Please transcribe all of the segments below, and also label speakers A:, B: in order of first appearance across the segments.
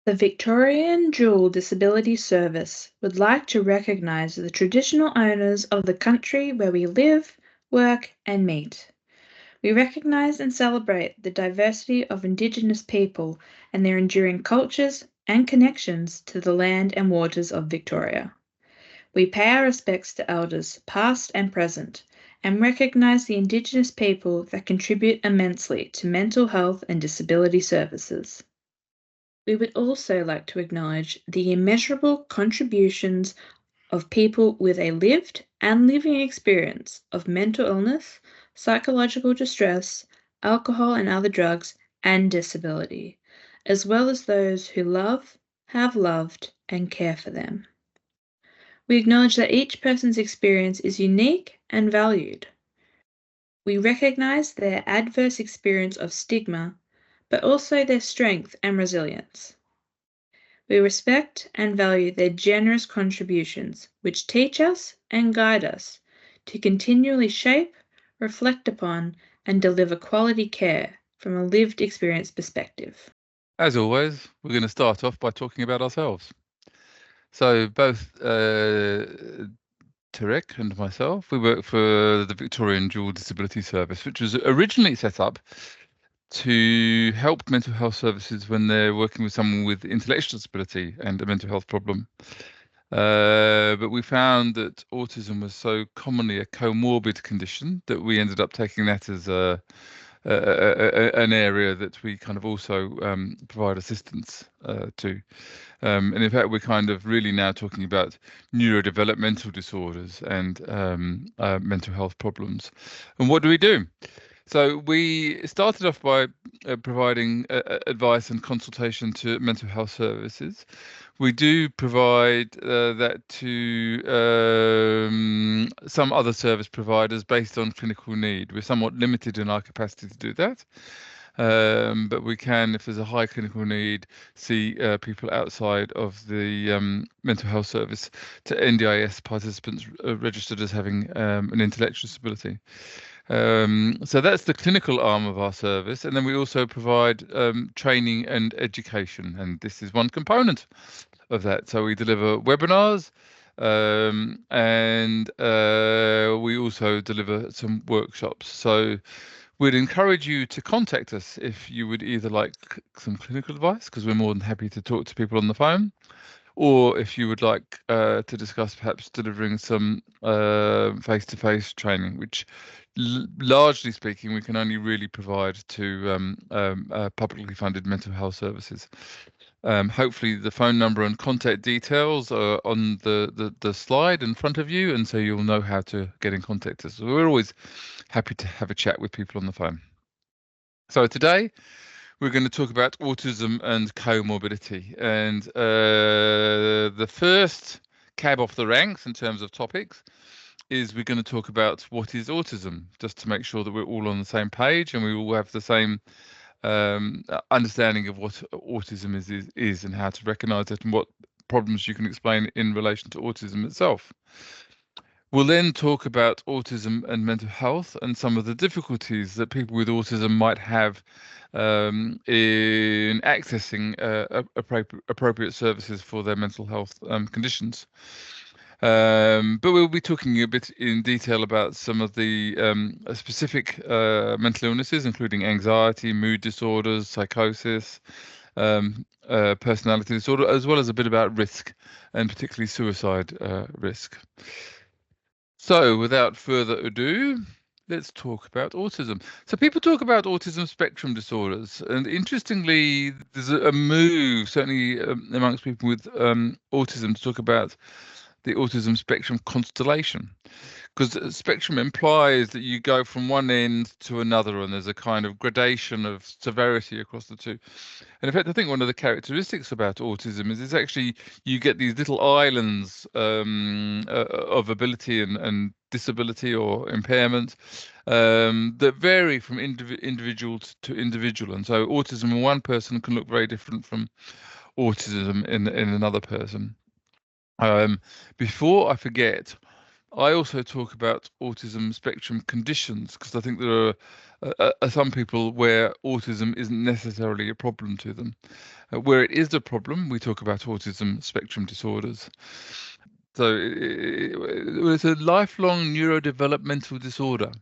A: The Victorian Dual Disability Service would like to recognise the traditional owners of the country where we live, work and meet. We recognise and celebrate the diversity of Indigenous people and their enduring cultures and connections to the land and waters of Victoria. We pay our respects to elders, past and present, and recognise the Indigenous people that contribute immensely to mental health and disability services. We would also like to acknowledge the immeasurable contributions of people with a lived and living experience of mental illness, psychological distress, alcohol and other drugs, and disability, as well as those who love, have loved, and care for them. We acknowledge that each person's experience is unique and valued. We recognize their adverse experience of stigma, but also their strength and resilience. We respect and value their generous contributions, which teach us and guide us to continually shape, reflect upon, and deliver quality care from a lived experience perspective.
B: As always, we're going to start off by talking about ourselves. So both Tareq and myself, we work for the Victorian Dual Disability Service, which was originally set up to help mental health services when they're working with someone with intellectual disability and a mental health problem. But we found that autism was so commonly a comorbid condition that we ended up taking that as an area that we kind of also provide assistance to. And in fact, we're kind of really now talking about neurodevelopmental disorders and mental health problems. And what do we do? So we started off by providing advice and consultation to mental health services. We do provide that to some other service providers based on clinical need. We're somewhat limited in our capacity to do that. But we can, if there's a high clinical need, see people outside of the mental health service to NDIS participants registered as having an intellectual disability. So that's the clinical arm of our service. And then we also provide training and education. And this is one component of that. So we deliver webinars and we also deliver some workshops. So we'd encourage you to contact us if you would either like some clinical advice, because we're more than happy to talk to people on the phone, or if you would like to discuss perhaps delivering some face-to-face training, which largely speaking, we can only really provide to publicly funded mental health services. Hopefully the phone number and contact details are on the slide in front of you, and so you'll know how to get in contact with us. So we're always happy to have a chat with people on the phone. So today we're going to talk about autism and comorbidity, and the first cab off the ranks in terms of topics is we're going to talk about what is autism, just to make sure that we're all on the same page and we all have the same understanding of what autism is and how to recognize it and what problems you can explain in relation to autism itself. We'll then talk about autism and mental health and some of the difficulties that people with autism might have in accessing appropriate services for their mental health conditions. But we'll be talking a bit in detail about some of the specific mental illnesses, including anxiety, mood disorders, psychosis, personality disorder, as well as a bit about risk, and particularly suicide risk. So without further ado, let's talk about autism. So people talk about autism spectrum disorders, and interestingly, there's a move, certainly amongst people with autism, to talk about the autism spectrum constellation, because spectrum implies that you go from one end to another and there's a kind of gradation of severity across the two. And in fact, I think one of the characteristics about autism is actually you get these little islands of ability and disability or impairment that vary from individual to individual. And so autism in one person can look very different from autism in another person. Before I forget, I also talk about autism spectrum conditions because I think there are some people where autism isn't necessarily a problem to them. Where it is a problem, we talk about autism spectrum disorders. So it's a lifelong neurodevelopmental disorder.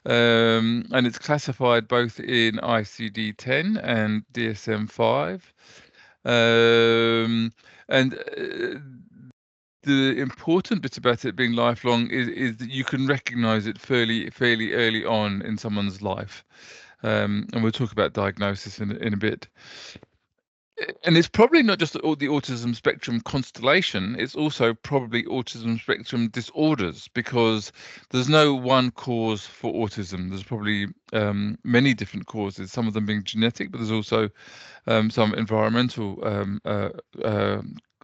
B: And it's classified both in ICD-10 and DSM-5. And the important bit about it being lifelong is that you can recognize it fairly early on in someone's life. And we'll talk about diagnosis in a bit. And it's probably not just the autism spectrum constellation, it's also probably autism spectrum disorders, because there's no one cause for autism. There's probably many different causes, some of them being genetic, but there's also some environmental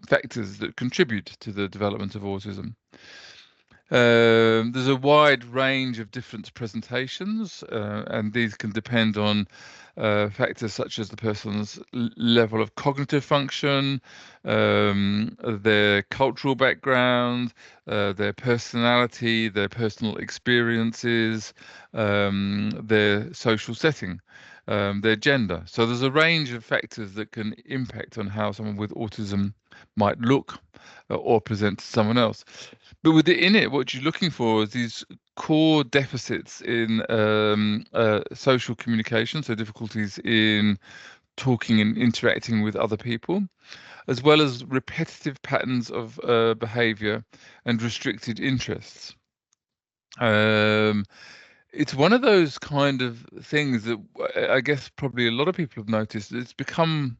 B: factors that contribute to the development of autism. There's a wide range of different presentations, and these can depend on factors such as the person's level of cognitive function, their cultural background, their personality, their personal experiences, their social setting, their gender. So there's a range of factors that can impact on how someone with autism might look or present to someone else. But within it, what you're looking for is these core deficits in social communication, so difficulties in talking and interacting with other people, as well as repetitive patterns of behavior and restricted interests. It's one of those kind of things that I guess probably a lot of people have noticed. It's become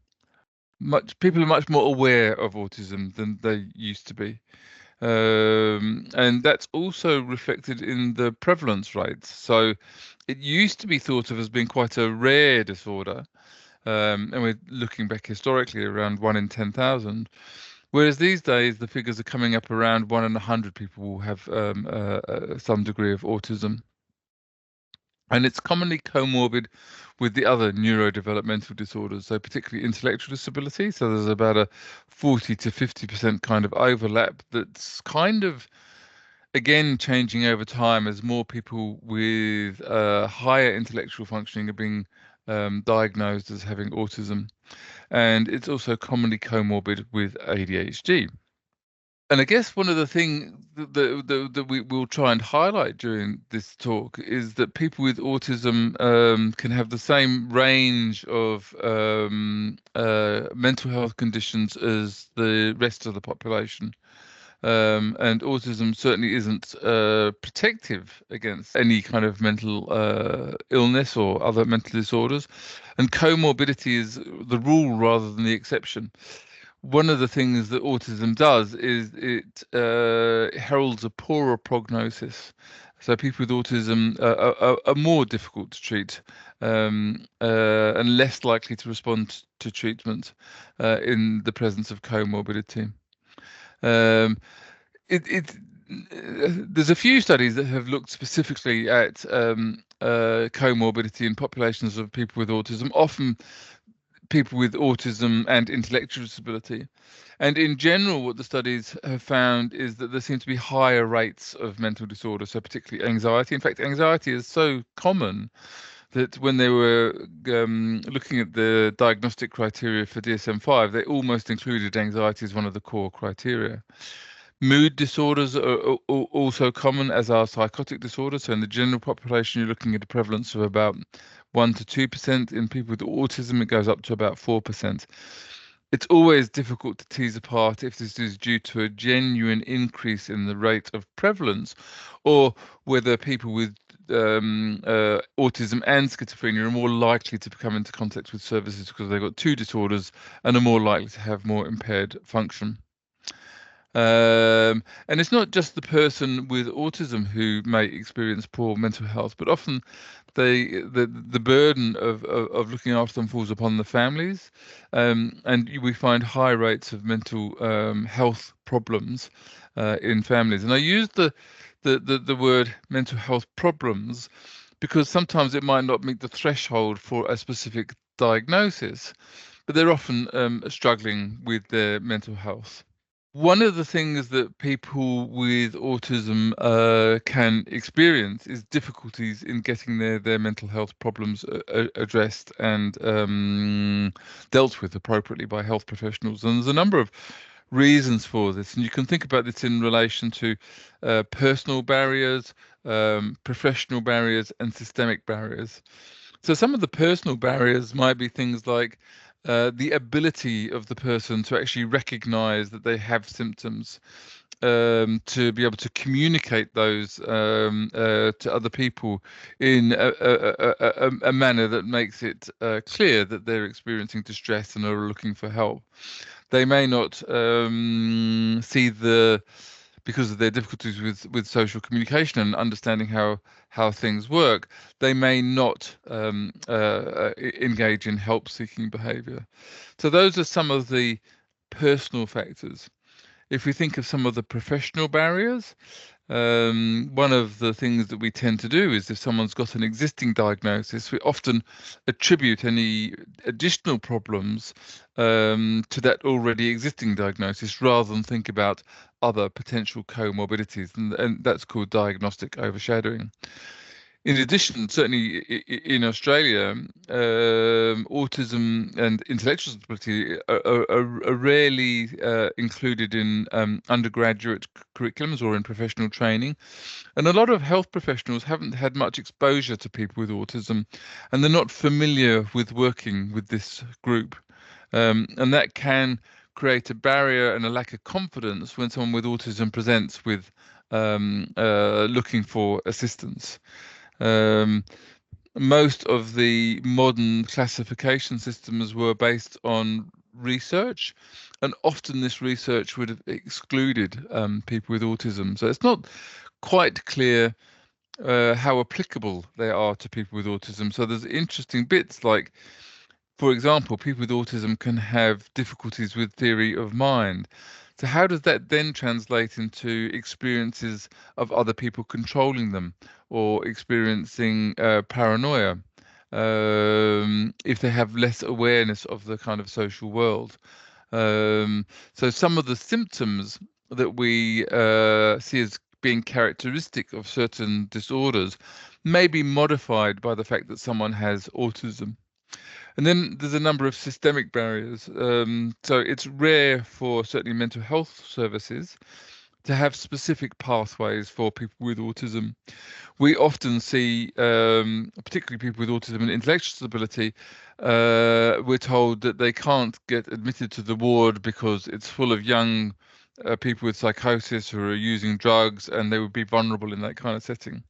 B: people are much more aware of autism than they used to be. And that's also reflected in the prevalence rates. So it used to be thought of as being quite a rare disorder, and we're looking back historically around 1 in 10,000. Whereas these days the figures are coming up around 1 in 100 people will have some degree of autism. And it's commonly comorbid with the other neurodevelopmental disorders, so particularly intellectual disability. So there's about a 40 to 50% kind of overlap that's kind of, again, changing over time as more people with higher intellectual functioning are being diagnosed as having autism. And it's also commonly comorbid with ADHD. And I guess one of the things that we will try and highlight during this talk is that people with autism can have the same range of mental health conditions as the rest of the population. And autism certainly isn't protective against any kind of mental illness or other mental disorders. And comorbidity is the rule rather than the exception. One of the things that autism does is it heralds a poorer prognosis. So people with autism are more difficult to treat and less likely to respond to treatment in the presence of comorbidity. Um, there's a few studies that have looked specifically at comorbidity in populations of people with autism, often people with autism and intellectual disability. And in general, what the studies have found is that there seem to be higher rates of mental disorder, so particularly anxiety. In fact, anxiety is so common that when they were looking at the diagnostic criteria for DSM-5, they almost included anxiety as one of the core criteria. Mood disorders are also common, as are psychotic disorders. So in the general population, you're looking at a prevalence of about 1 to 2%. In people with autism, it goes up to about 4%. It's always difficult to tease apart if this is due to a genuine increase in the rate of prevalence, or whether people with autism and schizophrenia are more likely to come into contact with services because they've got two disorders and are more likely to have more impaired function. And it's not just the person with autism who may experience poor mental health, but often the burden of looking after them falls upon the families, and we find high rates of mental health problems in families. And I use the word mental health problems because sometimes it might not meet the threshold for a specific diagnosis, but they're often struggling with their mental health. One of the things that people with autism can experience is difficulties in getting their mental health problems addressed and dealt with appropriately by health professionals. And there's a number of reasons for this, and you can think about this in relation to personal barriers, professional barriers, and systemic barriers. So some of the personal barriers might be things like the ability of the person to actually recognize that they have symptoms, to be able to communicate those to other people in a manner that makes it clear that they're experiencing distress and are looking for help. They may not see because of their difficulties with social communication and understanding how things work, they may not engage in help-seeking behaviour. So those are some of the personal factors. If we think of some of the professional barriers, one of the things that we tend to do is if someone's got an existing diagnosis, we often attribute any additional problems to that already existing diagnosis rather than think about other potential comorbidities, and that's called diagnostic overshadowing. In addition, certainly in Australia, autism and intellectual disability are rarely included in undergraduate curriculums or in professional training. And a lot of health professionals haven't had much exposure to people with autism, and they're not familiar with working with this group. And that can create a barrier and a lack of confidence when someone with autism presents with looking for assistance. Most of the modern classification systems were based on research, and often this research would have excluded people with autism. So it's not quite clear how applicable they are to people with autism. So there's interesting bits like, for example, people with autism can have difficulties with theory of mind. So how does that then translate into experiences of other people controlling them or experiencing paranoia if they have less awareness of the kind of social world? So some of the symptoms that we see as being characteristic of certain disorders may be modified by the fact that someone has autism. And then there's a number of systemic barriers. So it's rare for certainly mental health services to have specific pathways for people with autism. We often see, particularly people with autism and intellectual disability, we're told that they can't get admitted to the ward because it's full of young people with psychosis who are using drugs, and they would be vulnerable in that kind of setting.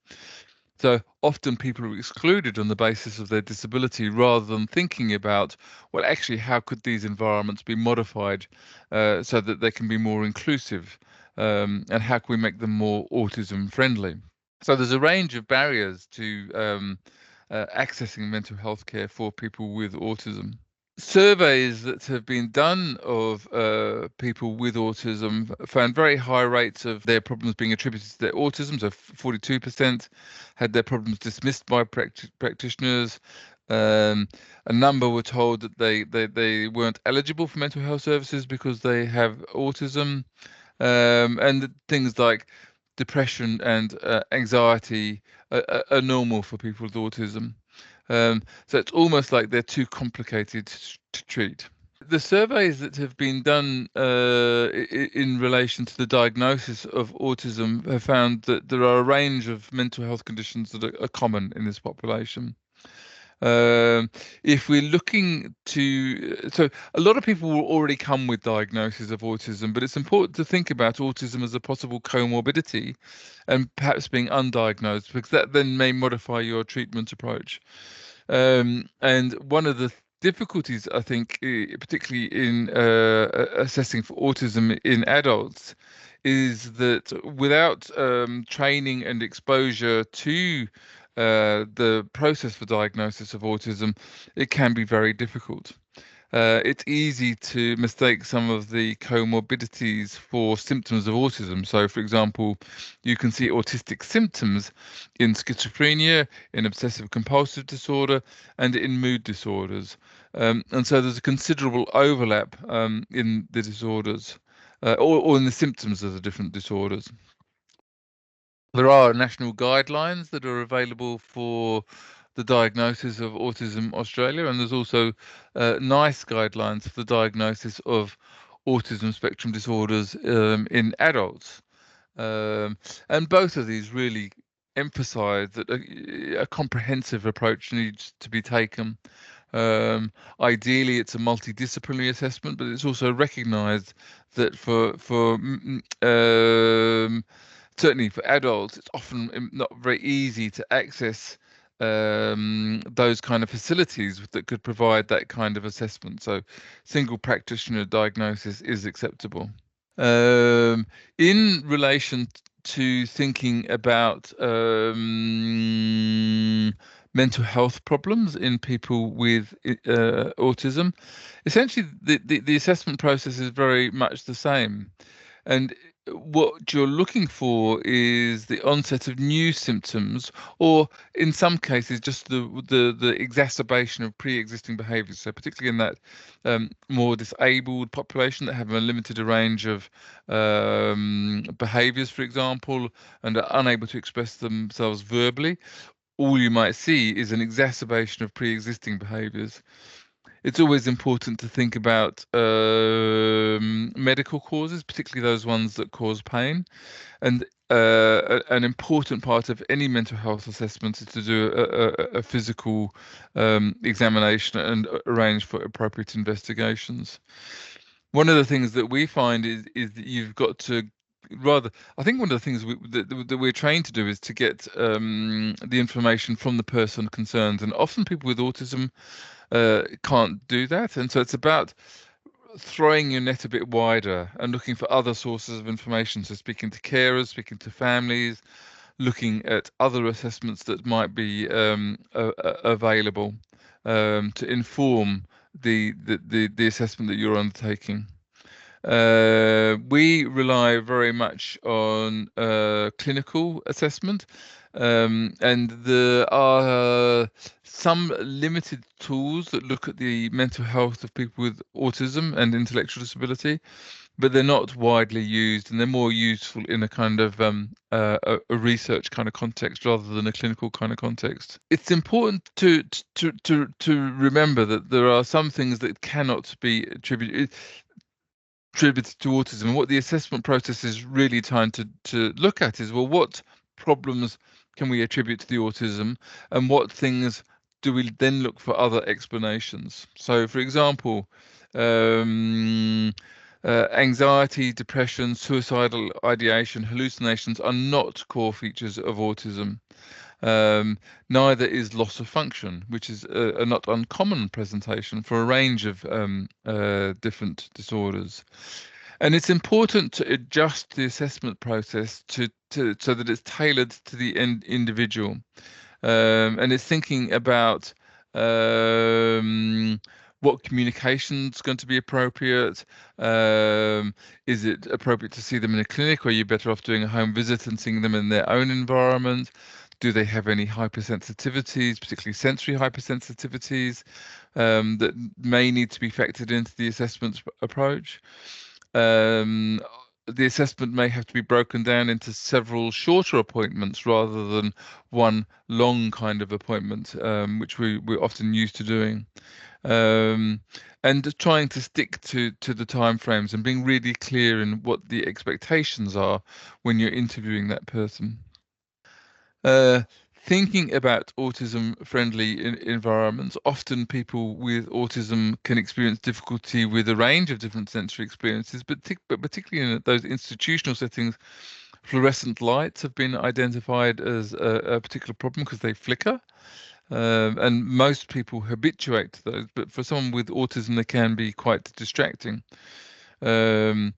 B: So often people are excluded on the basis of their disability rather than thinking about, well, actually, how could these environments be modified so that they can be more inclusive, and how can we make them more autism friendly? So there's a range of barriers to accessing mental health care for people with autism. Surveys that have been done of people with autism found very high rates of their problems being attributed to their autism. So 42% had their problems dismissed by practitioners. A number were told that they weren't eligible for mental health services because they have autism. And things like depression and anxiety are normal for people with autism. So it's almost like they're too complicated to treat. The surveys that have been done in relation to the diagnosis of autism have found that there are a range of mental health conditions that are common in this population. If we're looking to, so a lot of people will already come with diagnoses of autism, but it's important to think about autism as a possible comorbidity and perhaps being undiagnosed, because that then may modify your treatment approach. And one of the difficulties, I think, particularly in assessing for autism in adults, is that without training and exposure to the process for diagnosis of autism, it can be very difficult. It's easy to mistake some of the comorbidities for symptoms of autism. So, for example, you can see autistic symptoms in schizophrenia, in obsessive compulsive disorder, and in mood disorders. And so there's a considerable overlap in the disorders. or in the symptoms of the different disorders. There are national guidelines that are available for the diagnosis of Autism Australia, and there's also NICE guidelines for the diagnosis of autism spectrum disorders in adults. And both of these really emphasize that a comprehensive approach needs to be taken. Ideally, it's a multidisciplinary assessment, but it's also recognized that certainly for adults, it's often not very easy to access those kind of facilities that could provide that kind of assessment. So single practitioner diagnosis is acceptable. In relation to thinking about mental health problems in people with autism, essentially the assessment process is very much the same. And what you're looking for is the onset of new symptoms, or in some cases, just the exacerbation of pre-existing behaviours. So particularly in that more disabled population that have a limited range of behaviours, for example, and are unable to express themselves verbally, all you might see is an exacerbation of pre-existing behaviours. It's always important to think about medical causes, particularly those ones that cause pain. And an important part of any mental health assessment is to do a physical examination and arrange for appropriate investigations. One of the things that we find is that you've got to I think one of the things that we're trained to do is to get the information from the person concerned, and often people with autism can't do that, and so it's about throwing your net a bit wider and looking for other sources of information. So speaking to carers, speaking to families, looking at other assessments that might be available to inform the assessment that you're undertaking. We rely very much on clinical assessment, and there are some limited tools that look at the mental health of people with autism and intellectual disability, but they're not widely used, and they're more useful in a kind of a research kind of context rather than a clinical kind of context. It's important to remember that there are some things that cannot be attributed to autism, and what the assessment process is really trying to look at is, well, what problems can we attribute to the autism, and what things do we then look for other explanations? So, for example, anxiety, depression, suicidal ideation, hallucinations are not core features of autism. Neither is loss of function, which is a not uncommon presentation for a range of different disorders. And it's important to adjust the assessment process so that it's tailored to the individual. And it's thinking about what communication is going to be appropriate. Is it appropriate to see them in a clinic, or are you better off doing a home visit and seeing them in their own environment? Do they have any hypersensitivities, particularly sensory hypersensitivities, that may need to be factored into the assessment approach? The assessment may have to be broken down into several shorter appointments rather than one long kind of appointment, which we're often used to doing. And trying to stick to the timeframes and being really clear in what the expectations are when you're interviewing that person. Thinking about autism-friendly environments, often people with autism can experience difficulty with a range of different sensory experiences, but particularly in those institutional settings, fluorescent lights have been identified as a particular problem because they flicker. And most people habituate to those, but for someone with autism, they can be quite distracting. Crowded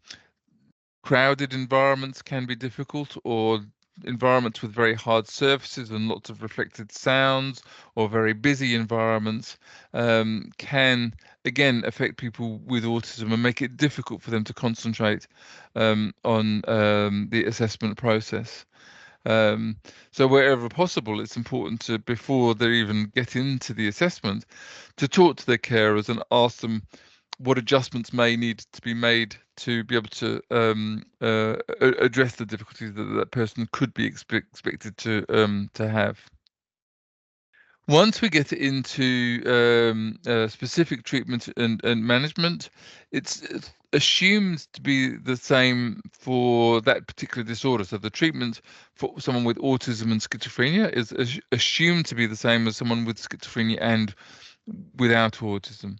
B: environments can be difficult, or environments with very hard surfaces and lots of reflected sounds, or very busy environments can again affect people with autism and make it difficult for them to concentrate on the assessment process. So wherever possible, it's important to, before they even get into the assessment, to talk to their carers and ask them what adjustments may need to be made to be able to address the difficulties that that person could be expected to have. Once we get into specific treatment and management, it's assumed to be the same for that particular disorder. So the treatment for someone with autism and schizophrenia is assumed to be the same as someone with schizophrenia and without autism.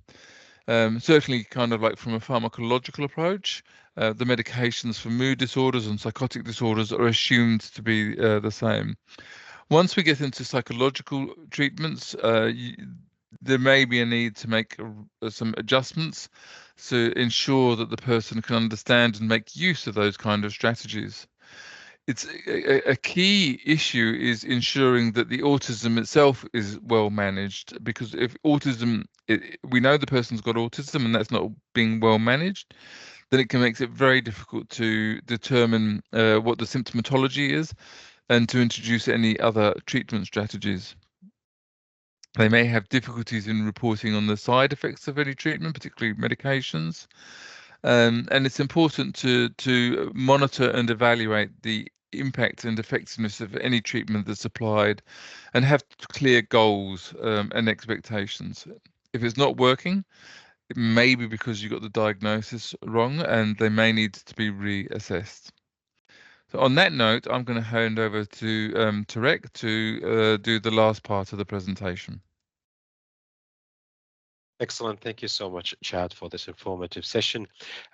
B: Certainly, kind of like from a pharmacological approach, the medications for mood disorders and psychotic disorders are assumed to be the same. Once we get into psychological treatments, there may be a need to make some adjustments to ensure that the person can understand and make use of those kind of strategies. It's a key issue is ensuring that the autism itself is well managed, because if autism, we know the person's got autism and that's not being well managed, then it can make it very difficult to determine what the symptomatology is and to introduce any other treatment strategies. They may have difficulties in reporting on the side effects of any treatment, particularly medications. And it's important to monitor and evaluate the impact and effectiveness of any treatment that's applied and have clear goals and expectations. If it's not working, it may be because you got the diagnosis wrong and they may need to be reassessed. So on that note, I'm going to hand over to Tareq to do the last part of the presentation.
C: Excellent. Thank you so much, Chad, for this informative session.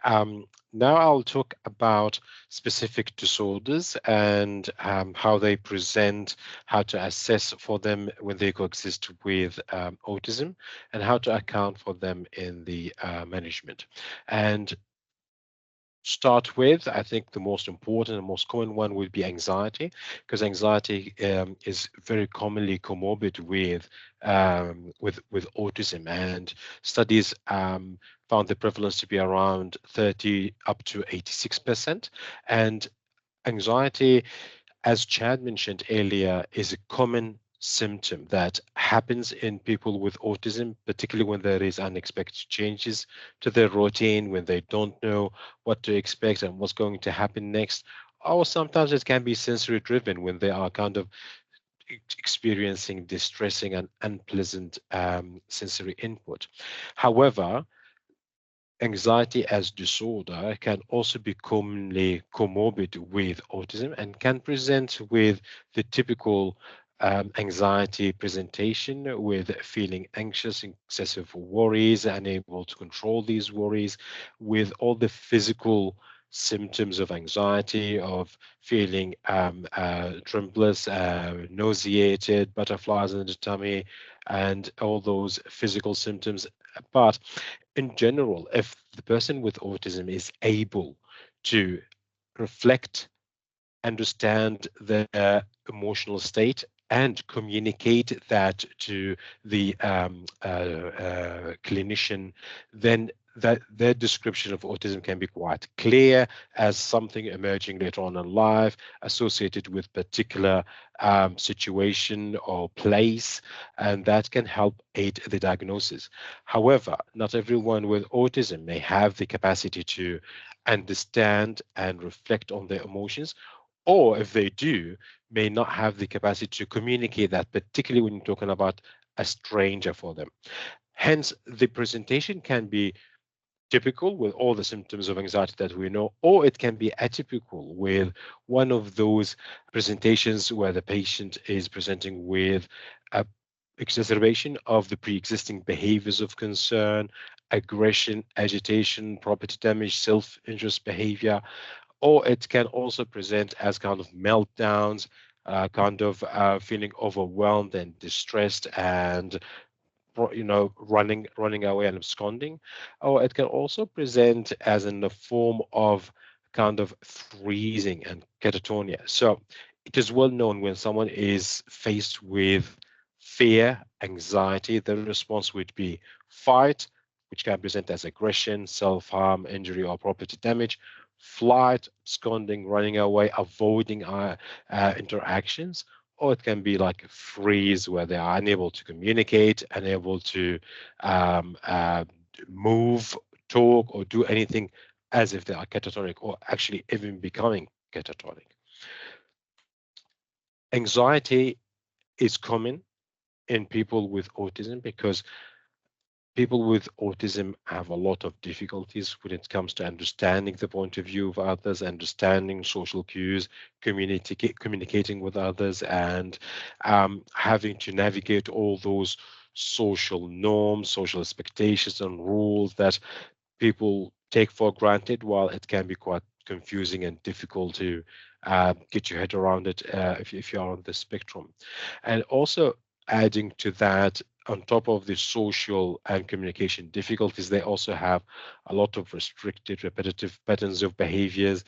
C: Now I'll talk about specific disorders and how they present, how to assess for them when they coexist with autism, and how to account for them in the management. And start with, I think the most important and most common one would be anxiety, because anxiety is very commonly comorbid with autism, and studies found the prevalence to be around 30 up to 86%. And anxiety, as Chad mentioned earlier, is a common symptom that happens in people with autism, particularly when there is unexpected changes to their routine, when they don't know what to expect and what's going to happen next. Or sometimes it can be sensory driven when they are kind of experiencing distressing and unpleasant sensory input. However, anxiety as disorder can also be commonly comorbid with autism and can present with the typical anxiety presentation, with feeling anxious, excessive worries, unable to control these worries, with all the physical symptoms of anxiety, of feeling tremulous, nauseated, butterflies in the tummy, and all those physical symptoms. But in general, if the person with autism is able to reflect, understand their emotional state, and communicate that to the clinician, then that their description of autism can be quite clear as something emerging later on in life, associated with particular situation or place, and that can help aid the diagnosis. However, not everyone with autism may have the capacity to understand and reflect on their emotions, or if they do, may not have the capacity to communicate that, particularly when you're talking about a stranger for them. Hence, the presentation can be typical with all the symptoms of anxiety that we know, or it can be atypical with one of those presentations where the patient is presenting with a exacerbation of the pre-existing behaviors of concern, aggression, agitation, property damage, self-interest behavior, or it can also present as kind of meltdowns, feeling overwhelmed and distressed and running away and absconding. Or it can also present as in the form of kind of freezing and catatonia. So it is well known when someone is faced with fear, anxiety, the response would be fight, which can present as aggression, self-harm, injury, or property damage; flight, absconding, running away, avoiding interactions; or it can be like freeze, where they are unable to communicate, unable to move, talk or do anything as if they are catatonic, or actually even becoming catatonic. Anxiety is common in people with autism because people with autism have a lot of difficulties when it comes to understanding the point of view of others, understanding social cues, communicating with others, and having to navigate all those social norms, social expectations, and rules that people take for granted, while it can be quite confusing and difficult to get your head around it if you are on the spectrum. And also adding to that, on top of the social and communication difficulties, they also have a lot of restricted, repetitive patterns of behaviors,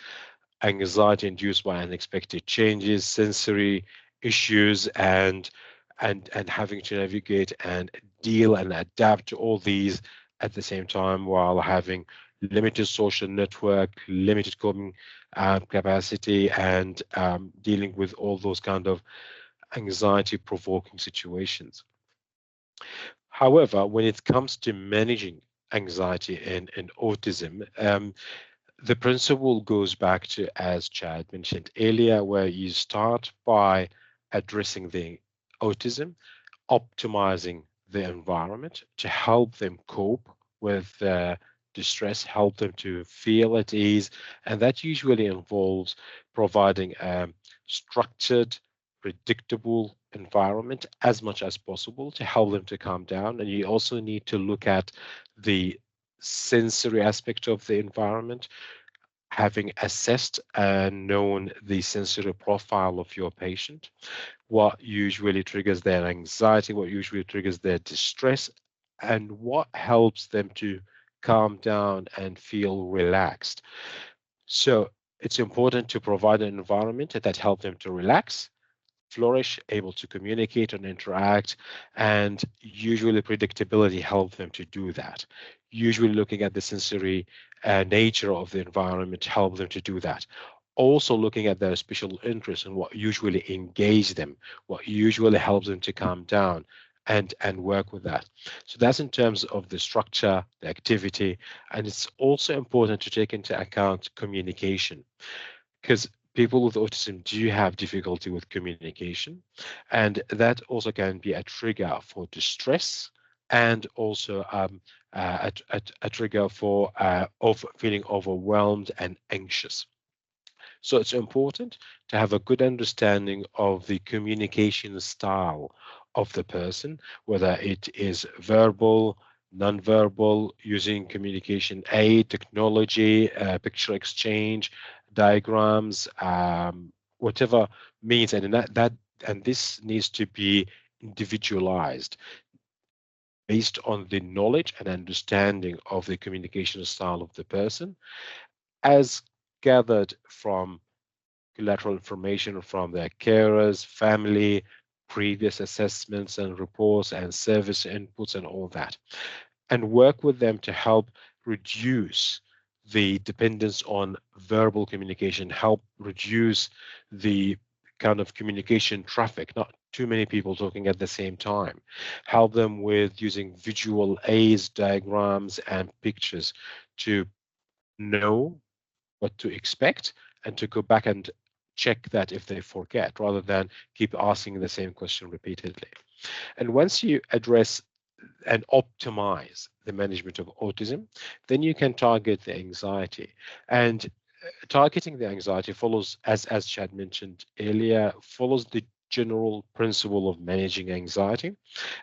C: anxiety induced by unexpected changes, sensory issues, and having to navigate and deal and adapt to all these at the same time, while having limited social network, limited coping capacity, and dealing with all those kind of anxiety provoking situations. However, when it comes to managing anxiety in autism, the principle goes back to, as Chad mentioned earlier, where you start by addressing the autism, optimizing the environment to help them cope with distress, help them to feel at ease. And that usually involves providing a structured, predictable environment as much as possible to help them to calm down. And you also need to look at the sensory aspect of the environment, having assessed and known the sensory profile of your patient, what usually triggers their anxiety, what usually triggers their distress, and what helps them to calm down and feel relaxed. So it's important to provide an environment that helps them to relax, flourish, able to communicate and interact, and usually predictability helps them to do that. Usually looking at the sensory nature of the environment help them to do that. Also looking at their special interests and what usually engage them, what usually helps them to calm down and work with that. So that's in terms of the structure, the activity, and it's also important to take into account communication, because people with autism do have difficulty with communication, and that also can be a trigger for distress, and also a trigger for of feeling overwhelmed and anxious. So it's important to have a good understanding of the communication style of the person, whether it is verbal, nonverbal, using communication aid, technology, picture exchange, diagrams, whatever means, and this needs to be individualized based on the knowledge and understanding of the communication style of the person, as gathered from collateral information from their carers, family, previous assessments and reports and service inputs and all that, and work with them to help reduce the dependence on verbal communication, help reduce the kind of communication traffic, not too many people talking at the same time, help them with using visual aids, diagrams, and pictures to know what to expect and to go back and check that if they forget, rather than keep asking the same question repeatedly. And once you address and optimize the management of autism, then you can target the anxiety. And targeting the anxiety follows, as Chad mentioned earlier, follows the general principle of managing anxiety.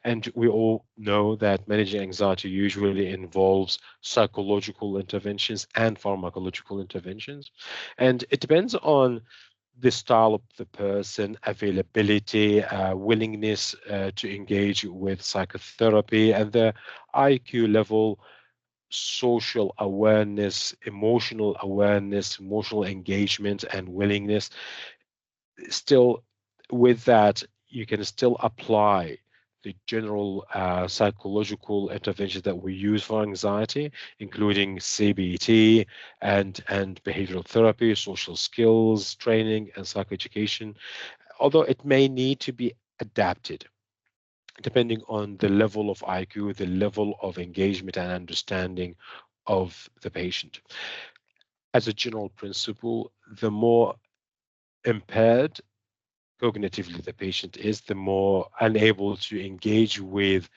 C: And we all know that managing anxiety usually involves psychological interventions and pharmacological interventions. And it depends on the style of the person, availability, willingness to engage with psychotherapy, and the IQ level, social awareness, emotional engagement, and willingness. Still, with that, you can still apply the general psychological interventions that we use for anxiety, including CBT and behavioral therapy, social skills training, and psychoeducation, although it may need to be adapted depending on the level of IQ, the level of engagement and understanding of the patient. As a general principle, the more impaired cognitively the patient is, the more unable to engage with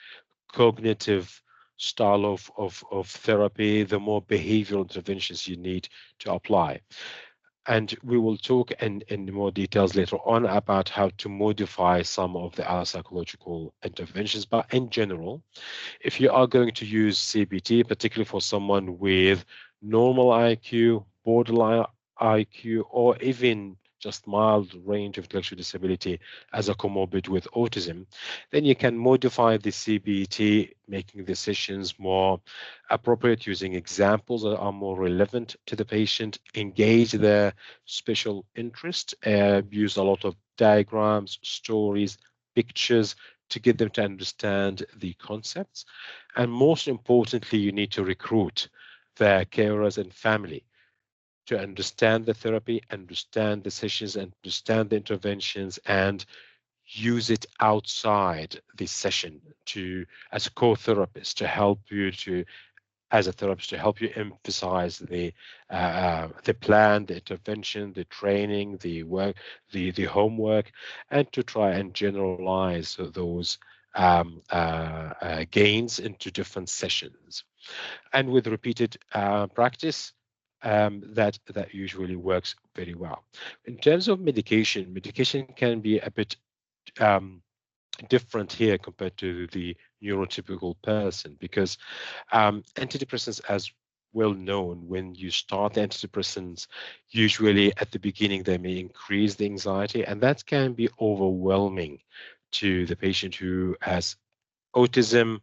C: cognitive style of therapy, the more behavioral interventions you need to apply. And we will talk in more details later on about how to modify some of the other psychological interventions. But in general, if you are going to use CBT, particularly for someone with normal IQ, borderline IQ, or even just mild range of intellectual disability as a comorbid with autism, then you can modify the CBT, making the sessions more appropriate using examples that are more relevant to the patient, engage their special interest, use a lot of diagrams, stories, pictures to get them to understand the concepts. And most importantly, you need to recruit their carers and family to understand the therapy, understand the sessions, understand the interventions, and use it outside the session to as a co-therapist to help you to as a therapist to help you emphasize the plan, the intervention, the training, the work, the homework, and to try and generalize those gains into different sessions. And with repeated practice, that usually works very well. In terms of medication, medication can be a bit different here compared to the neurotypical person, because antidepressants, as well known, when you start the antidepressants, usually at the beginning they may increase the anxiety, and that can be overwhelming to the patient who has autism,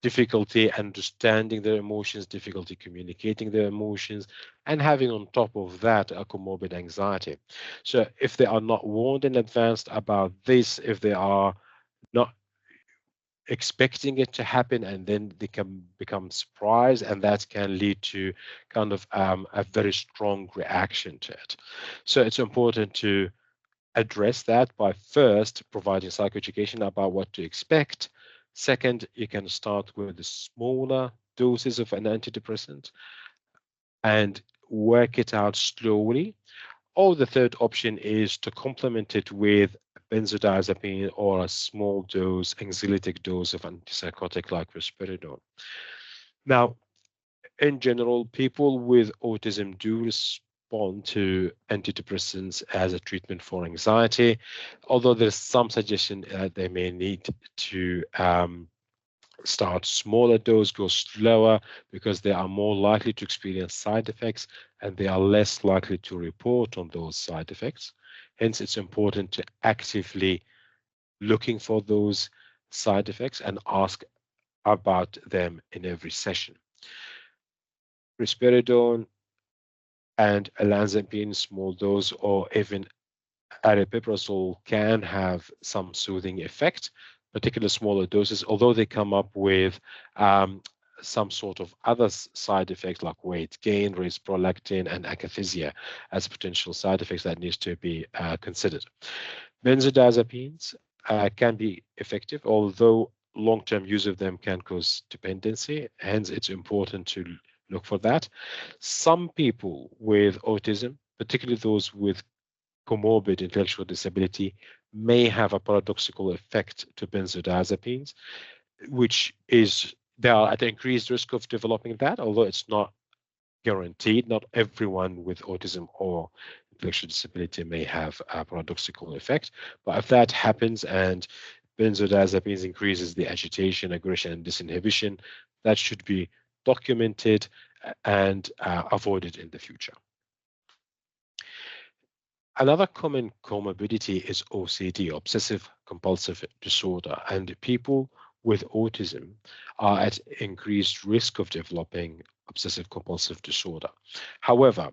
C: difficulty understanding their emotions, difficulty communicating their emotions, and having on top of that a comorbid anxiety. So if they are not warned in advance about this, if they are not expecting it to happen and then they can become surprised, and that can lead to kind of a very strong reaction to it. So it's important to address that by first providing psychoeducation about what to expect. Second, you can start with the smaller doses of an antidepressant and work it out slowly. Or the third option is to complement it with benzodiazepine or a small dose, anxiolytic dose of antipsychotic like risperidone. Now, in general, people with autism do respond to antidepressants as a treatment for anxiety, although there's some suggestion that they may need to start smaller dose, go slower, because they are more likely to experience side effects and they are less likely to report on those side effects. Hence, it's important to actively looking for those side effects and ask about them in every session. Risperidone and olanzapine small dose or even aripiprazole can have some soothing effect, particularly smaller doses, although they come up with some sort of other side effects like weight gain, raised prolactin, and akathisia as potential side effects that needs to be considered. Benzodiazepines can be effective, although long-term use of them can cause dependency. Hence, it's important to look for that. Some people with autism, particularly those with comorbid intellectual disability, may have a paradoxical effect to benzodiazepines, which is they are at increased risk of developing that, although it's not guaranteed. Not everyone with autism or intellectual disability may have a paradoxical effect. But if that happens and benzodiazepines increases the agitation, aggression, and disinhibition, that should be documented and avoided in the future. Another common comorbidity is OCD, obsessive compulsive disorder, and people with autism are at increased risk of developing obsessive compulsive disorder. However,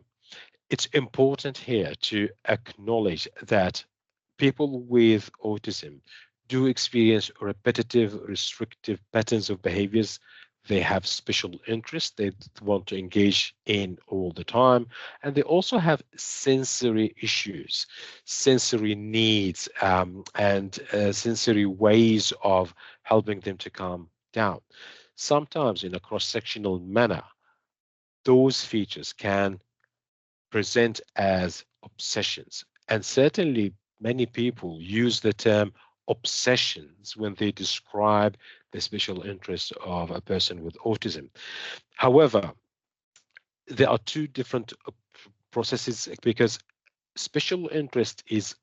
C: it's important here to acknowledge that people with autism do experience repetitive, restrictive patterns of behaviors. They have special interests they want to engage in all the time. And they also have sensory issues, sensory needs, and sensory ways of helping them to calm down. Sometimes in a cross-sectional manner, those features can present as obsessions. And certainly many people use the term obsessions when they describe the special interest of a person with autism. However, there are two different processes, because special interest is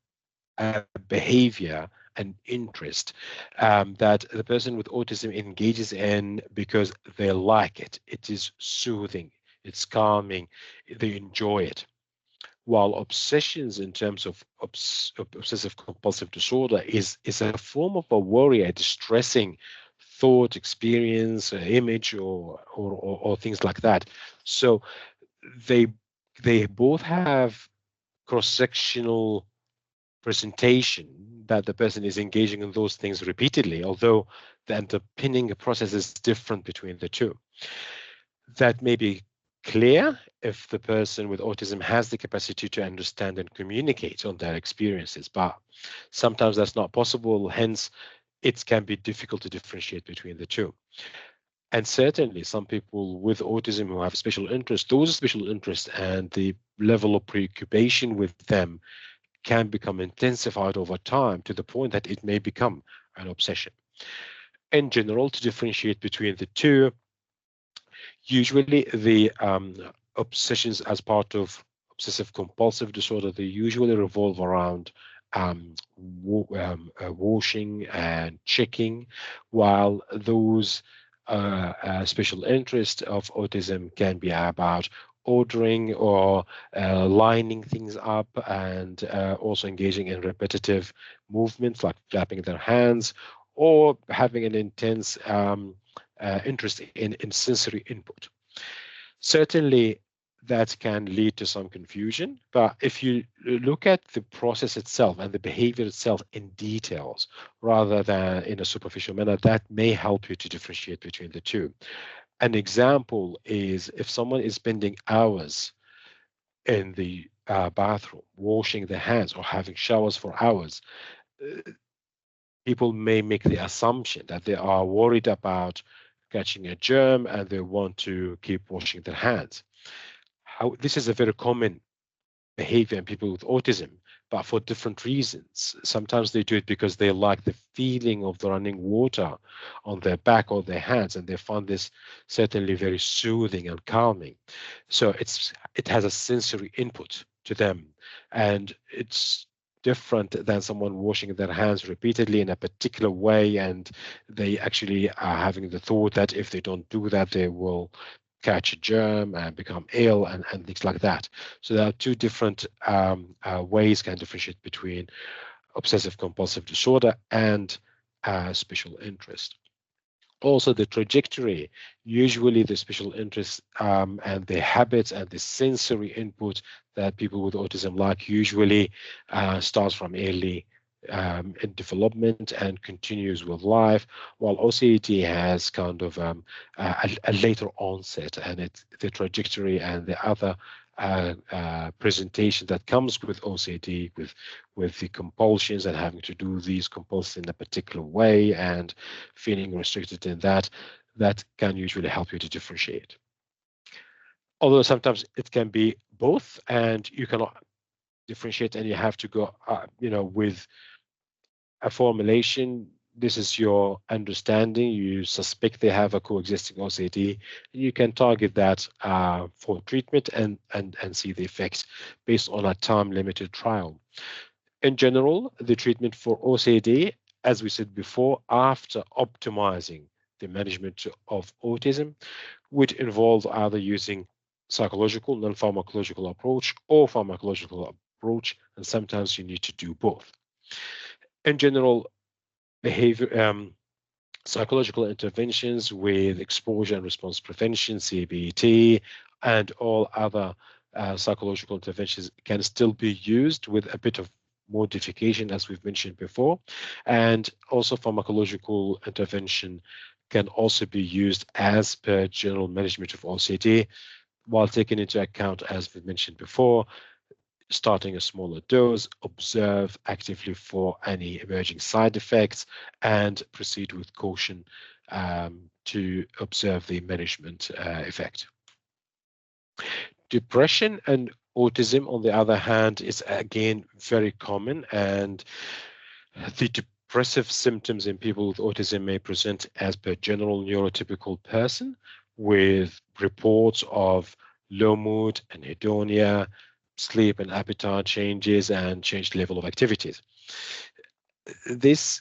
C: a behavior and interest that the person with autism engages in because they like it. It is soothing, it's calming, they enjoy it. While obsessions in terms of obsessive compulsive disorder is a form of a worry, a distressing thought, experience, image, or things like that. So they they both have cross-sectional presentation that the person is engaging in those things repeatedly, although the underpinning process is different between the two. That may be clear if the person with autism has the capacity to understand and communicate on their experiences, but sometimes that's not possible. Hence, it can be difficult to differentiate between the two. And certainly some people with autism who have special interests, those special interests and the level of preoccupation with them can become intensified over time to the point that it may become an obsession. In general, to differentiate between the two, usually the obsessions as part of obsessive compulsive disorder, they usually revolve around washing and checking, while those special interest of autism can be about ordering or lining things up, and also engaging in repetitive movements like flapping their hands, or having an intense interest in sensory input. Certainly, that can lead to some confusion, but if you look at the process itself and the behavior itself in details rather than in a superficial manner, that may help you to differentiate between the two. An example is if someone is spending hours in the bathroom washing their hands or having showers for hours, people may make the assumption that they are worried about catching a germ and they want to keep washing their hands. This is a very common behavior in people with autism, but for different reasons. Sometimes they do it because they like the feeling of the running water on their back or their hands, and they find this certainly very soothing and calming. So it has a sensory input to them, and it's different than someone washing their hands repeatedly in a particular way, and they actually are having the thought that if they don't do that, they will catch a germ and become ill, and things like that. So there are two different ways can differentiate between obsessive compulsive disorder and special interest. Also, the trajectory, usually the special interest and the habits and the sensory input that people with autism like usually starts from early in development and continues with life, while OCD has kind of a later onset, and the trajectory and the other presentation that comes with OCD, with the compulsions and having to do these compulsions in a particular way and feeling restricted in that can usually help you to differentiate. Although sometimes it can be both, and you cannot differentiate, and you have to go, with a formulation. This is your understanding. You suspect they have a coexisting OCD. You can target that for treatment and see the effects based on a time-limited trial. In general, the treatment for OCD, as we said before, after optimizing the management of autism, would involve either using psychological, non-pharmacological approach or pharmacological approach, and sometimes you need to do both. In general, psychological interventions with exposure and response prevention, CBT, and all other psychological interventions can still be used with a bit of modification, as we've mentioned before. And also pharmacological intervention can also be used as per general management of OCD, while taking into account, as we mentioned before, starting a smaller dose, observe actively for any emerging side effects, and proceed with caution to observe the management effect. Depression and autism, on the other hand, is again very common, and the depressive symptoms in people with autism may present as per general neurotypical person, with reports of low mood, anhedonia, sleep and appetite changes, and changed level of activities. This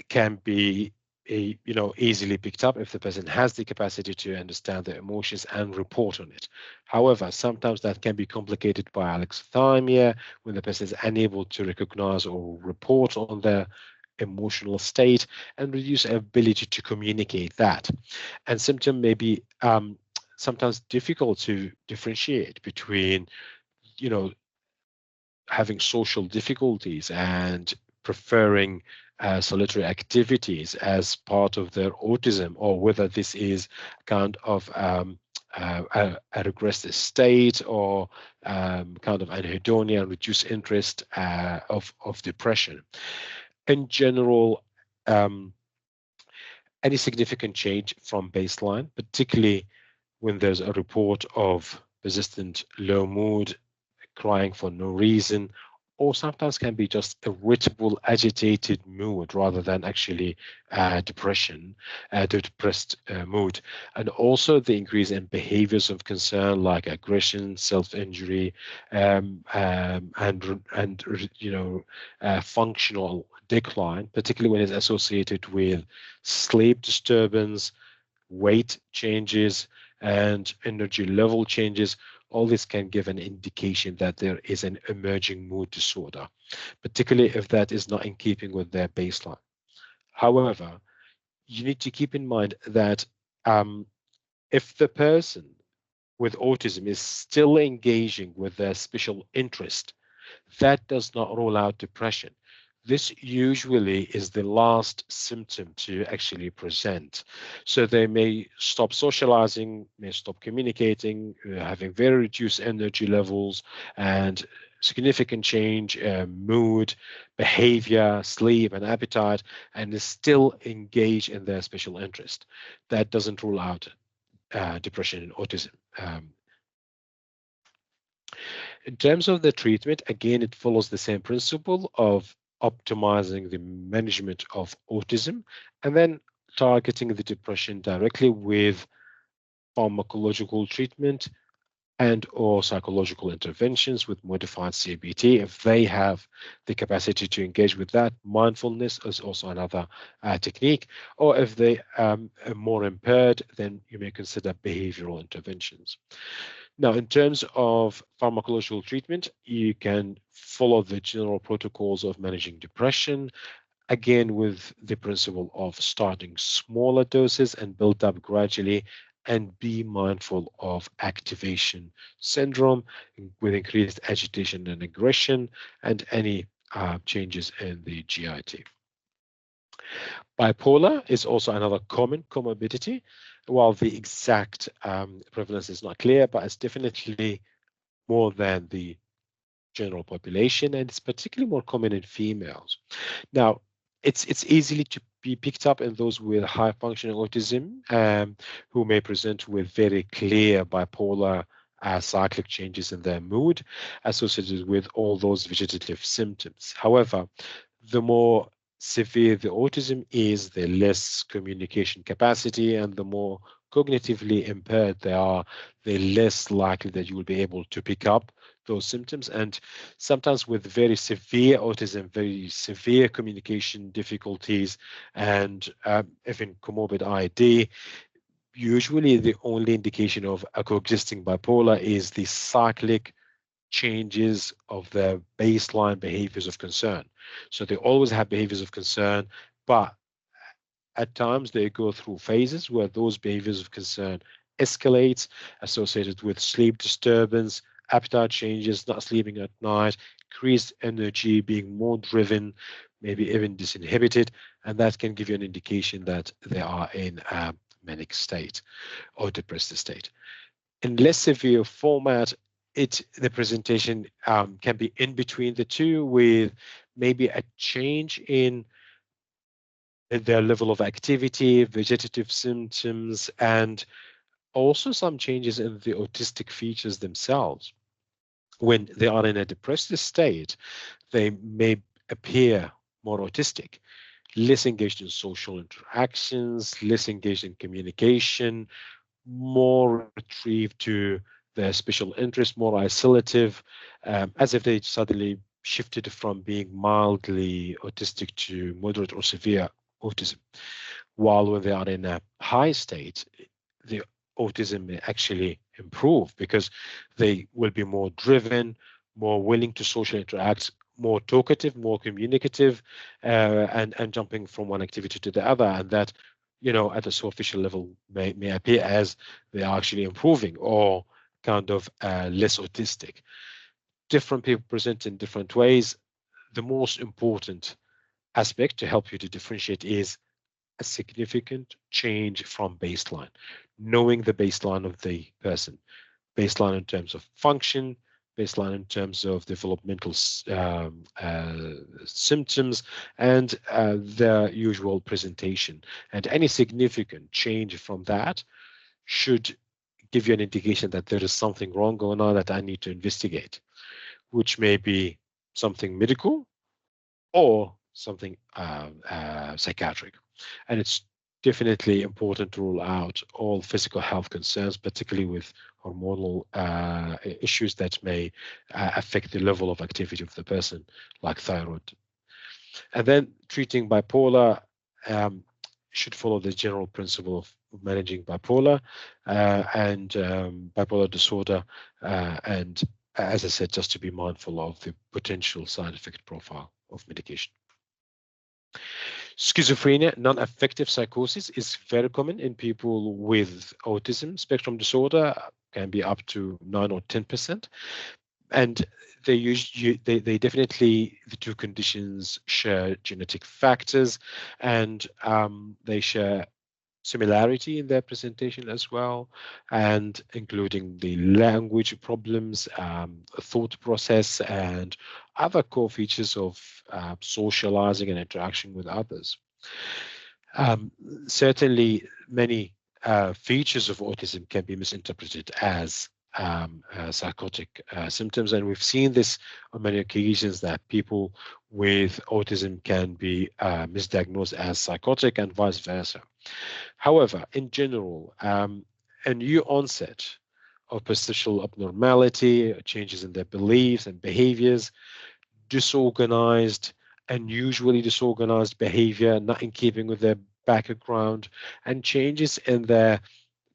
C: can be easily picked up if the person has the capacity to understand their emotions and report on it. However, sometimes that can be complicated by alexithymia, when the person is unable to recognize or report on their emotional state and reduce ability to communicate that. And symptom may be sometimes difficult to differentiate between, having social difficulties and preferring solitary activities as part of their autism, or whether this is kind of a regressive state, or kind of anhedonia and reduced interest of depression. In general, any significant change from baseline, particularly when there's a report of persistent low mood, crying for no reason, or sometimes can be just irritable, agitated mood rather than actually depression, depressed mood. And also the increase in behaviors of concern like aggression, self-injury, and functional decline, particularly when it's associated with sleep disturbance, weight changes, and energy level changes. All this can give an indication that there is an emerging mood disorder, particularly if that is not in keeping with their baseline. However, you need to keep in mind that if the person with autism is still engaging with their special interest, that does not rule out depression. This usually is the last symptom to actually present. So they may stop socializing, may stop communicating, having very reduced energy levels, and significant change, mood, behavior, sleep, and appetite, and is still engaged in their special interest. That doesn't rule out depression and autism. In terms of the treatment, again, it follows the same principle of optimizing the management of autism and then targeting the depression directly with pharmacological treatment and or psychological interventions with modified CBT if they have the capacity to engage with that. Mindfulness is also another technique, or if they are more impaired, then you may consider behavioral interventions. Now, in terms of pharmacological treatment, you can follow the general protocols of managing depression, again with the principle of starting smaller doses and build up gradually, and be mindful of activation syndrome with increased agitation and aggression, and any changes in the GIT. Bipolar is also another common comorbidity. While the exact prevalence is not clear, but it's definitely more than the general population, and it's particularly more common in females. Now, it's easily to be picked up in those with high functioning autism, who may present with very clear bipolar cyclic changes in their mood associated with all those vegetative symptoms. However, the more severe the autism is, the less communication capacity and the more cognitively impaired they are, the less likely that you will be able to pick up those symptoms. And sometimes with very severe autism, very severe communication difficulties, and even comorbid IED, usually the only indication of a coexisting bipolar is the cyclic changes of their baseline behaviors of concern. So they always have behaviors of concern, but at times they go through phases where those behaviors of concern escalate, associated with sleep disturbance, appetite changes, not sleeping at night, increased energy, being more driven, maybe even disinhibited, and that can give you an indication that they are in a manic state or depressive state. In less severe format, the presentation can be in between the two, with maybe a change in their level of activity, vegetative symptoms, and also some changes in the autistic features themselves. When they are in a depressed state, they may appear more autistic, less engaged in social interactions, less engaged in communication, more retrieved to their special interest, more isolative, as if they suddenly shifted from being mildly autistic to moderate or severe autism. While when they are in a high state, the autism may actually improve because they will be more driven, more willing to socially interact, more talkative, more communicative, and jumping from one activity to the other, and that, at a superficial level may appear as they are actually improving or kind of less autistic. Different people present in different ways. The most important aspect to help you to differentiate is a significant change from baseline, knowing the baseline of the person, baseline in terms of function, baseline in terms of developmental symptoms, and the usual presentation. And any significant change from that should give you an indication that there is something wrong going on that I need to investigate, which may be something medical or something psychiatric. And it's definitely important to rule out all physical health concerns, particularly with hormonal issues that may affect the level of activity of the person, like thyroid. And then treating bipolar should follow the general principle of managing bipolar and bipolar disorder. And as I said, just to be mindful of the potential side effect profile of medication. Schizophrenia, non-affective psychosis is very common in people with autism spectrum disorder, can be up to 9 or 10%. And they definitely, the two conditions share genetic factors, and they share similarity in their presentation as well, and including the language problems, thought process, and other core features of socializing and interaction with others. Certainly, many features of autism can be misinterpreted as psychotic symptoms, and we've seen this on many occasions that people with autism can be misdiagnosed as psychotic and vice versa. However, in general, a new onset of perceptual abnormality, changes in their beliefs and behaviors, disorganized, unusually disorganized behavior, not in keeping with their background, and changes in their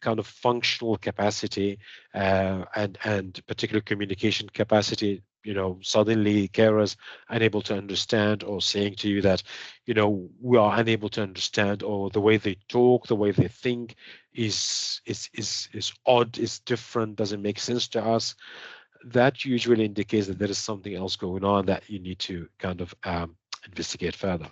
C: kind of functional capacity and particular communication capacity. Suddenly carers unable to understand, or saying to you that, we are unable to understand, or the way they talk, the way they think is odd, is different, doesn't make sense to us. That usually indicates that there is something else going on that you need to kind of investigate further.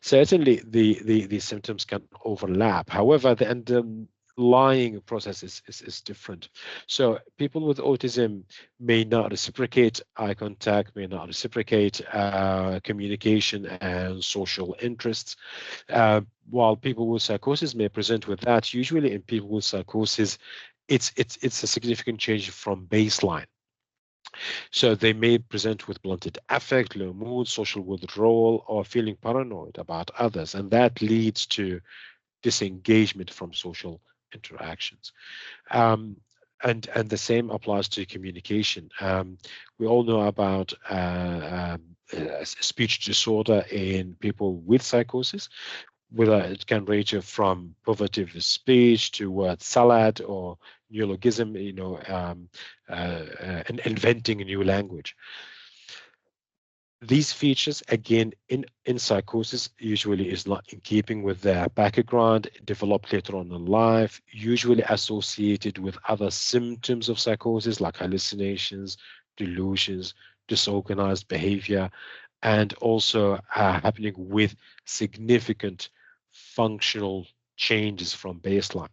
C: Certainly, the symptoms can overlap. However, the underlying process is different. So people with autism may not reciprocate eye contact, may not reciprocate communication and social interests, while people with psychosis may present with that. Usually in people with psychosis, it's a significant change from baseline. So they may present with blunted affect, low mood, social withdrawal, or feeling paranoid about others, and that leads to disengagement from social interactions. And the same applies to communication. We all know about speech disorder in people with psychosis, whether it can range from provocative speech to word salad or neologism, and inventing a new language. These features, again, in psychosis, usually is not in keeping with their background, developed later on in life, usually associated with other symptoms of psychosis like hallucinations, delusions, disorganized behavior, and also happening with significant functional changes from baseline.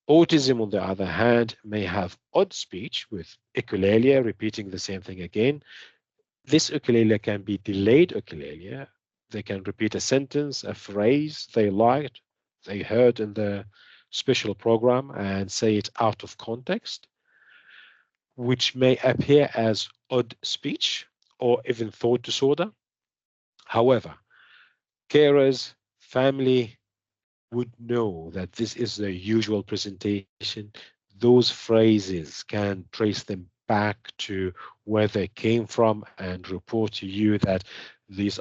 C: Autism, on the other hand, may have odd speech with echolalia, repeating the same thing again. This echolalia can be delayed echolalia. They can repeat a sentence, a phrase they liked, they heard in the special program and say it out of context, which may appear as odd speech or even thought disorder. However, carers, family would know that this is the usual presentation. Those phrases can trace them back to where they came from and report to you that this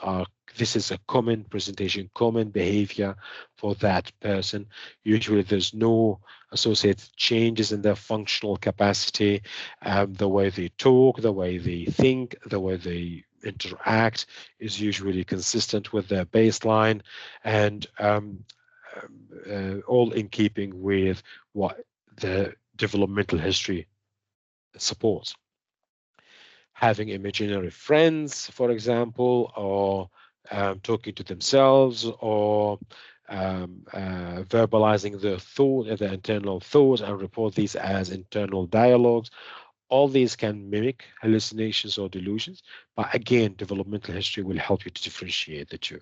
C: is a common presentation, common behavior for that person. Usually there's no associated changes in their functional capacity, the way they talk, the way they think, the way they interact is usually consistent with their baseline, and all in keeping with what the developmental history supports. Having imaginary friends, for example, or talking to themselves, or verbalizing their internal thoughts and report these as internal dialogues. All these can mimic hallucinations or delusions, but again, developmental history will help you to differentiate the two.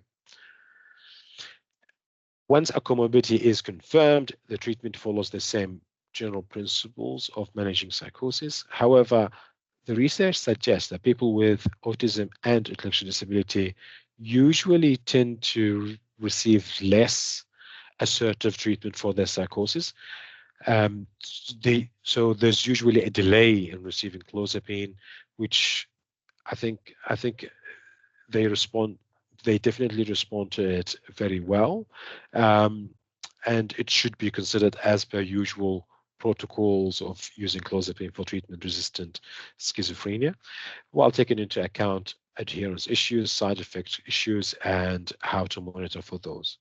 C: Once a comorbidity is confirmed, the treatment follows the same general principles of managing psychosis. However, the research suggests that people with autism and intellectual disability usually tend to receive less assertive treatment for their psychosis. So there's usually a delay in receiving clozapine, which I think they definitely respond to it very well, and it should be considered as per usual protocols of using clozapine for treatment-resistant schizophrenia, while taking into account adherence issues, side effect issues, and how to monitor for those.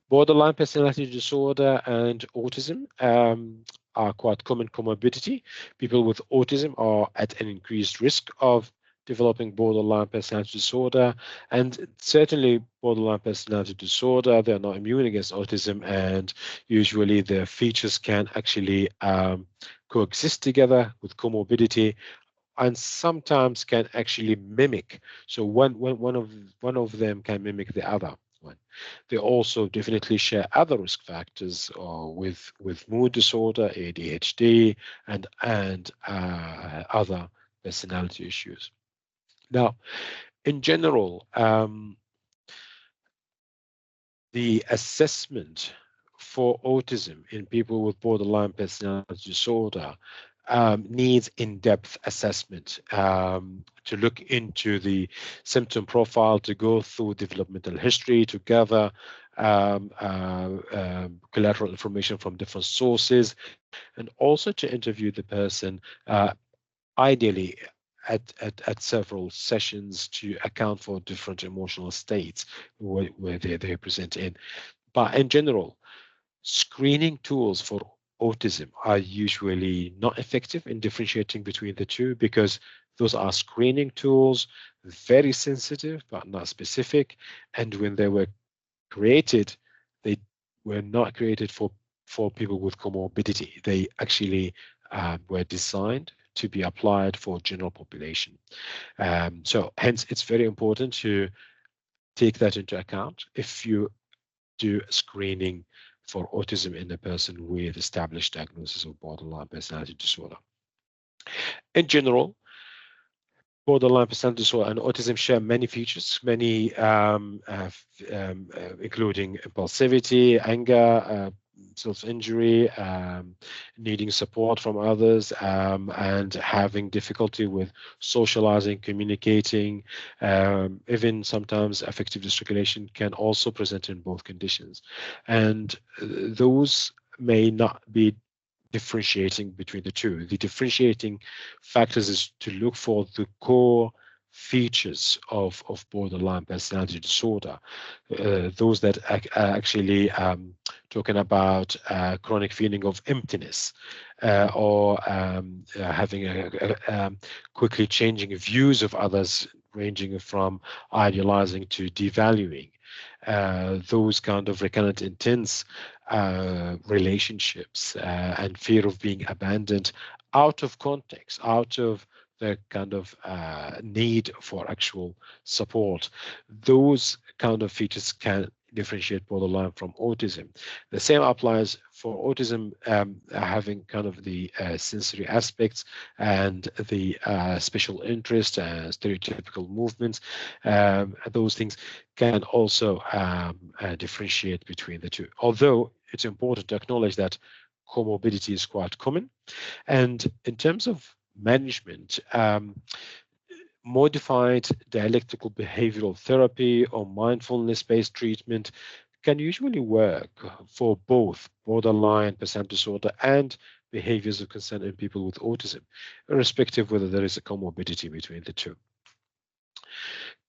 C: Borderline personality disorder and autism are quite common comorbidity. People with autism are at an increased risk of developing borderline personality disorder, and certainly borderline personality disorder, they're not immune against autism, and usually their features can actually coexist together with comorbidity, and sometimes can actually mimic. So one of them can mimic the other one. They also definitely share other risk factors with mood disorder, ADHD, and other personality issues. Now, in general, the assessment for autism in people with borderline personality disorder needs in-depth assessment to look into the symptom profile, to go through developmental history, to gather collateral information from different sources, and also to interview the person, ideally at several sessions, to account for different emotional states where they present in. But in general, screening tools for autism are usually not effective in differentiating between the two, because those are screening tools, very sensitive but not specific, and when they were created, they were not created for people with comorbidity. They actually were designed to be applied for general population. So hence, it's very important to take that into account if you do screening for autism in a person with established diagnosis of borderline personality disorder. In general, borderline personality disorder and autism share many features, including impulsivity, anger, self-injury, needing support from others, and having difficulty with socializing, communicating, even sometimes affective dysregulation can also present in both conditions. And those may not be differentiating between the two. The differentiating factors is to look for the core features of borderline personality disorder, those that are actually talking about chronic feeling of emptiness, or having quickly changing views of others, ranging from idealizing to devaluing. Those kind of recurrent intense relationships, and fear of being abandoned out of context, out of the kind of need for actual support. Those kind of features can differentiate borderline from autism. The same applies for autism, having kind of the sensory aspects and the special interest, stereotypical movements. Those things can also differentiate between the two. Although it's important to acknowledge that comorbidity is quite common. And in terms of management, modified dialectical behavioral therapy or mindfulness-based treatment can usually work for both borderline personality disorder and behaviors of concern in people with autism, irrespective whether there is a comorbidity between the two.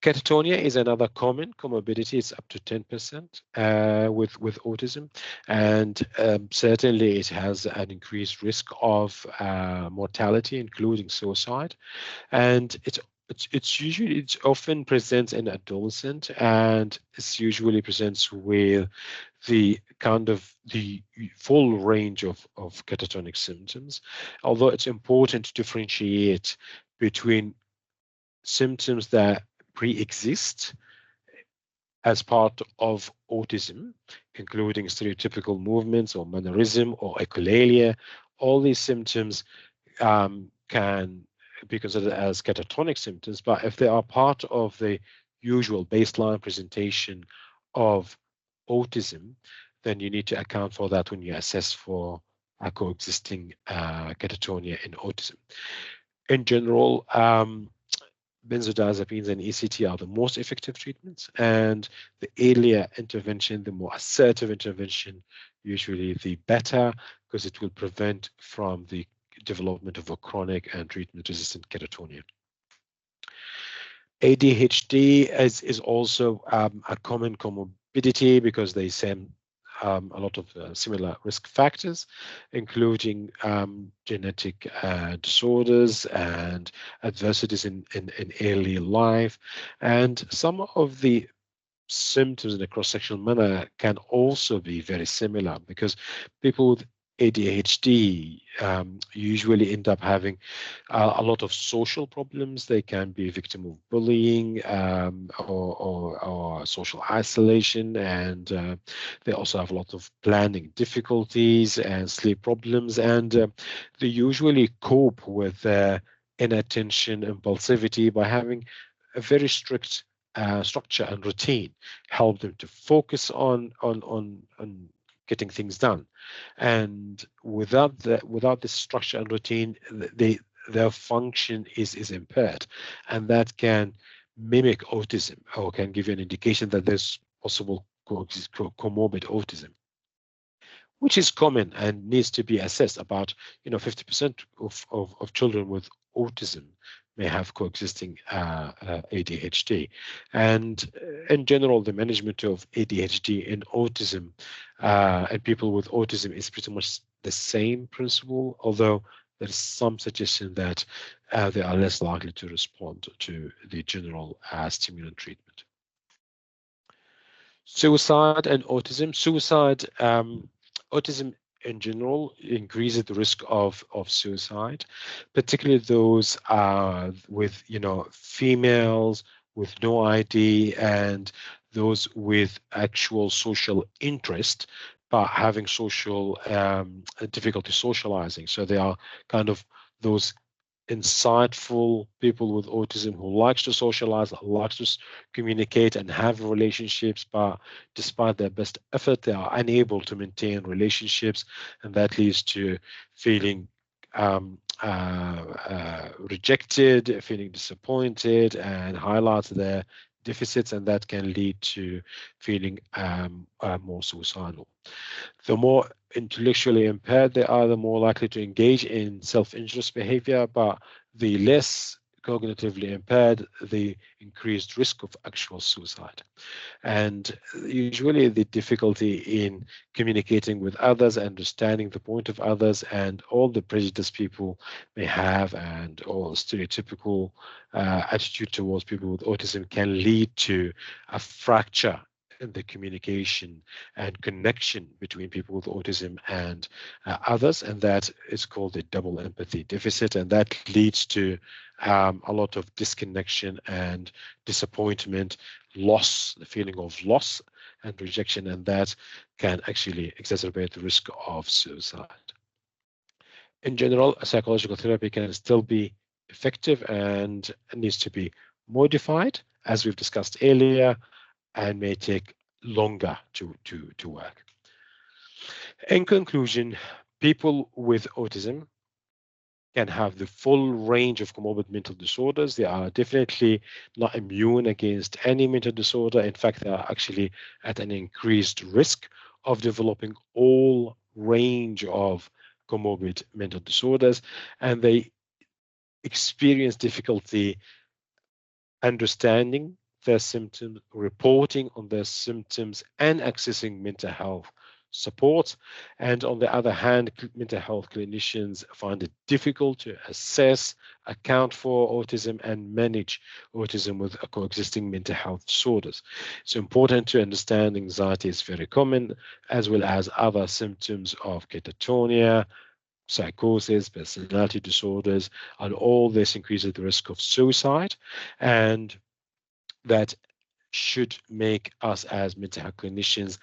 C: Catatonia is another common comorbidity. It's up to 10% with autism, and certainly it has an increased risk of mortality, including suicide. And it's often presents in adolescent, and it usually presents with the kind of the full range of catatonic symptoms. Although it's important to differentiate between symptoms that pre-exist as part of autism, including stereotypical movements or mannerism or echolalia. All these symptoms can be considered as catatonic symptoms, but if they are part of the usual baseline presentation of autism, then you need to account for that when you assess for a coexisting catatonia in autism. In general, benzodiazepines and ECT are the most effective treatments, and the earlier intervention, the more assertive intervention, usually the better, because it will prevent from the development of a chronic and treatment-resistant catatonia. ADHD is also a common comorbidity because they same a lot of similar risk factors, including genetic disorders and adversities in early life. And some of the symptoms in a cross-sectional manner can also be very similar, because people with ADHD usually end up having a lot of social problems. They can be a victim of bullying or social isolation, and they also have a lot of planning difficulties and sleep problems, and they usually cope with inattention, impulsivity by having a very strict structure and routine, help them to focus on getting things done. And without this structure and routine, their function is impaired, and that can mimic autism, or can give you an indication that there's possible comorbid autism, which is common and needs to be assessed. About 50% of children with autism may have coexisting ADHD. And in general, the management of ADHD and autism and people with autism is pretty much the same principle, although there is some suggestion that they are less likely to respond to the general stimulant treatment. Suicide and autism. Suicide, autism in general increases the risk of suicide, particularly those with females with no ID, and those with actual social interest but having social difficulty socializing. So they are kind of those insightful people with autism who likes to socialize, likes to communicate and have relationships, but despite their best effort, they are unable to maintain relationships, and that leads to feeling rejected, feeling disappointed, and highlights their deficits, and that can lead to feeling more suicidal. The more intellectually impaired they are, the more likely to engage in self-injurious behavior, but the less cognitively impaired, the increased risk of actual suicide. And usually the difficulty in communicating with others, understanding the point of others, and all the prejudice people may have, and all stereotypical attitude towards people with autism can lead to a fracture in the communication and connection between people with autism and others, and that is called a double empathy deficit, and that leads to a lot of disconnection and disappointment, loss, the feeling of loss, and rejection, and that can actually exacerbate the risk of suicide. In general, psychological therapy can still be effective and needs to be modified, as we've discussed earlier, and may take longer to work. In conclusion, people with autism can have the full range of comorbid mental disorders. They are definitely not immune against any mental disorder. In fact, they are actually at an increased risk of developing all range of comorbid mental disorders, and they experience difficulty understanding their symptoms, reporting on their symptoms, and accessing mental health support. And on the other hand, mental health clinicians find it difficult to assess, account for autism, and manage autism with coexisting mental health disorders. It's important to understand anxiety is very common, as well as other symptoms of catatonia, psychosis, personality disorders, and all this increases the risk of suicide. And that should make us as mental health clinicians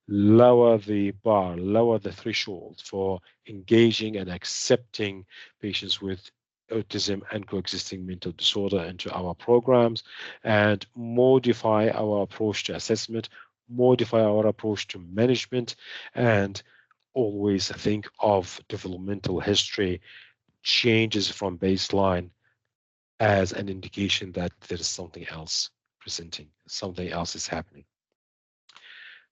C: lower the bar, lower the threshold for engaging and accepting patients with autism and coexisting mental disorder into our programs, and modify our approach to assessment, modify our approach to management, and always think of developmental history changes from baseline as an indication that there is something else presenting, something else is happening.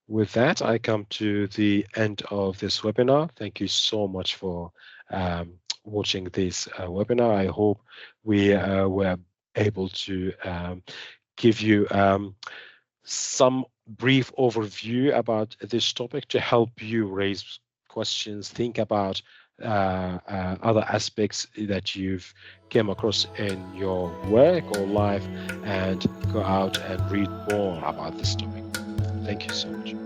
C: With that, I come to the end of this webinar. Thank you so much for watching this webinar. I hope we were able to give you some brief overview about this topic to help you raise questions, think about other aspects that you've came across in your work or life, and go out and read more about this topic. Thank you so much.